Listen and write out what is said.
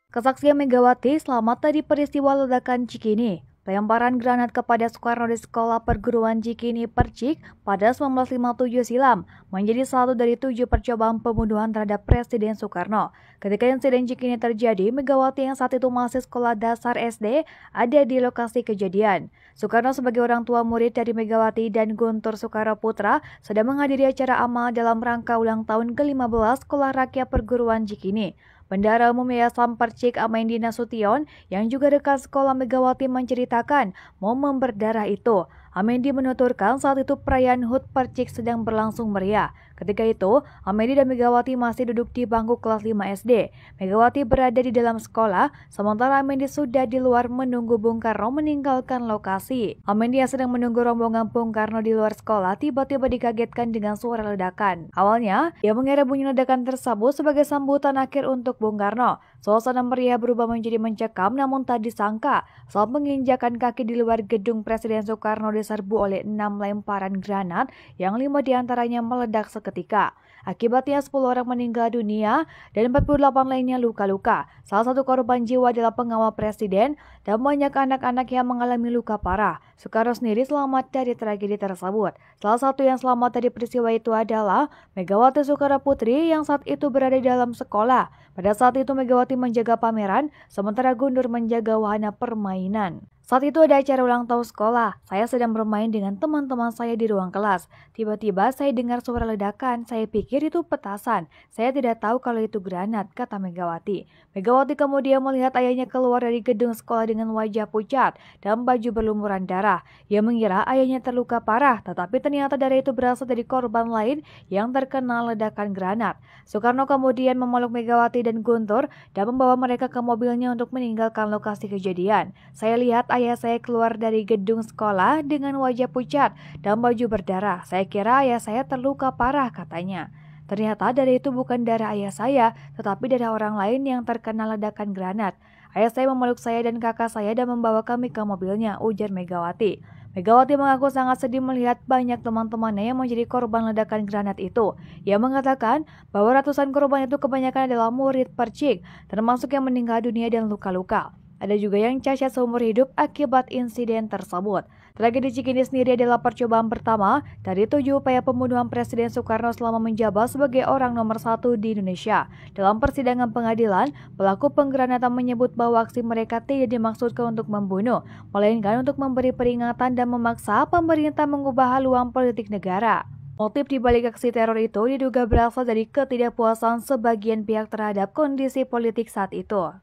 Kesaksian Megawati selamat dari peristiwa ledakan Cikini. Pelemparan granat kepada Soekarno di Sekolah Perguruan Cikini Percik pada 1957 silam menjadi satu dari 7 percobaan pembunuhan terhadap Presiden Soekarno. Ketika insiden Cikini terjadi, Megawati yang saat itu masih sekolah dasar SD ada di lokasi kejadian. Soekarno sebagai orang tua murid dari Megawati dan Guntur Soekarno Putra sedang menghadiri acara amal dalam rangka ulang tahun ke-15 Sekolah Rakyat Perguruan Cikini. Bendahara Umum Yayasan Percik Amendi Nasution yang juga rekan sekolah Megawati menceritakan momen berdarah itu. Amendi menuturkan saat itu perayaan HUT Percik sedang berlangsung meriah. Ketika itu, Amendi dan Megawati masih duduk di bangku kelas 5 SD. Megawati berada di dalam sekolah, sementara Amendi sudah di luar menunggu Bung Karno meninggalkan lokasi. Amendi yang sedang menunggu rombongan Bung Karno di luar sekolah tiba-tiba dikagetkan dengan suara ledakan. Awalnya, ia mengira bunyi ledakan tersebut sebagai sambutan akhir untuk Bung Karno. Suasana meriah berubah menjadi mencekam, namun tak disangka saat menginjakan kaki di luar gedung Presiden Soekarno diserbu oleh 6 lemparan granat yang 5 diantaranya meledak seketika. Akibatnya 10 orang meninggal dunia dan 48 lainnya luka-luka. Salah satu korban jiwa adalah pengawal presiden dan banyak anak-anak yang mengalami luka parah. Soekarno sendiri selamat dari tragedi tersebut. Salah satu yang selamat dari peristiwa itu adalah Megawati Soekarno Putri yang saat itu berada di dalam sekolah. Pada saat itu Megawati menjaga pameran, sementara Guntur menjaga wahana permainan. Saat itu ada acara ulang tahun sekolah. Saya sedang bermain dengan teman-teman saya di ruang kelas. Tiba-tiba saya dengar suara ledakan. Saya pikir itu petasan. Saya tidak tahu kalau itu granat, kata Megawati. Megawati kemudian melihat ayahnya keluar dari gedung sekolah dengan wajah pucat dan baju berlumuran darah. Ia mengira ayahnya terluka parah, tetapi ternyata darah itu berasal dari korban lain yang terkena ledakan granat. Soekarno kemudian memeluk Megawati dan Guntur dan membawa mereka ke mobilnya untuk meninggalkan lokasi kejadian. Saya lihat ayah saya keluar dari gedung sekolah dengan wajah pucat dan baju berdarah. Saya kira ayah saya terluka parah, katanya. Ternyata darah itu bukan darah ayah saya, tetapi darah orang lain yang terkena ledakan granat. Ayah saya memeluk saya dan kakak saya dan membawa kami ke mobilnya, ujar Megawati. Megawati mengaku sangat sedih melihat banyak teman-temannya yang menjadi korban ledakan granat itu. Ia mengatakan bahwa ratusan korban itu kebanyakan adalah murid Percik, termasuk yang meninggal dunia dan luka-luka. Ada juga yang cacat seumur hidup akibat insiden tersebut. Tragedi Cikini sendiri adalah percobaan pertama dari 7 upaya pembunuhan Presiden Soekarno selama menjabat sebagai orang nomor 1 di Indonesia. Dalam persidangan pengadilan, pelaku penggranatan menyebut bahwa aksi mereka tidak dimaksudkan untuk membunuh, melainkan untuk memberi peringatan dan memaksa pemerintah mengubah haluan politik negara. Motif di balik aksi teror itu diduga berasal dari ketidakpuasan sebagian pihak terhadap kondisi politik saat itu.